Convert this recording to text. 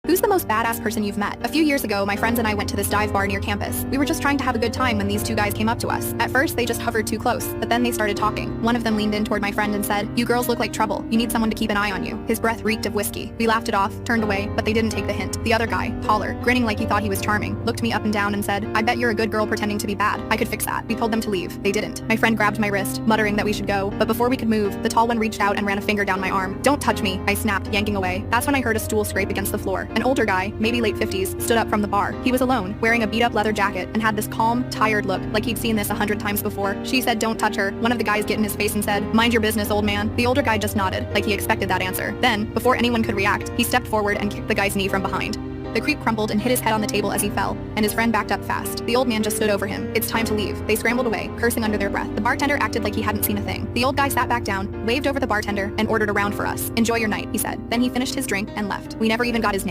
Who's the most badass person you've met? A few years ago, my friends and I went to this dive bar near campus. We were just trying to have a good time when these two guys came up to us. At first, they just hovered too close, but then they started talking. One of them leaned in toward my friend and said, "You girls look like trouble. You need someone to keep an eye on you." His breath reeked of whiskey. We laughed it off, turned away, but they didn't take the hint. The other guy, taller, grinning like he thought he was charming, looked me up and down and said, "I bet you're a good girl pretending to be bad. I could fix that." We told them to leave. They didn't. My friend grabbed my wrist, muttering that we should go, but before we could move, the tall one reached out and ran a finger down my arm. "Don't touch me," I snapped, yanking away. That's when I heard a stool scrape against the floor. An older guy, maybe late 50s, stood up from the bar. He was alone, wearing a beat-up leather jacket, and had this calm, tired look, like he'd seen this 100 times before. She said, "Don't touch her." One of the guys get in his face and said, "Mind your business, old man." The older guy just nodded, like he expected that answer. Then, before anyone could react, he stepped forward and kicked the guy's knee from behind. The creep crumpled and hit his head on the table as he fell, and his friend backed up fast. The old man just stood over him. "It's time to leave." They scrambled away, cursing under their breath. The bartender acted like he hadn't seen a thing. The old guy sat back down, waved over the bartender, and ordered a round for us. "Enjoy your night," he said. Then he finished his drink and left. We never even got his name.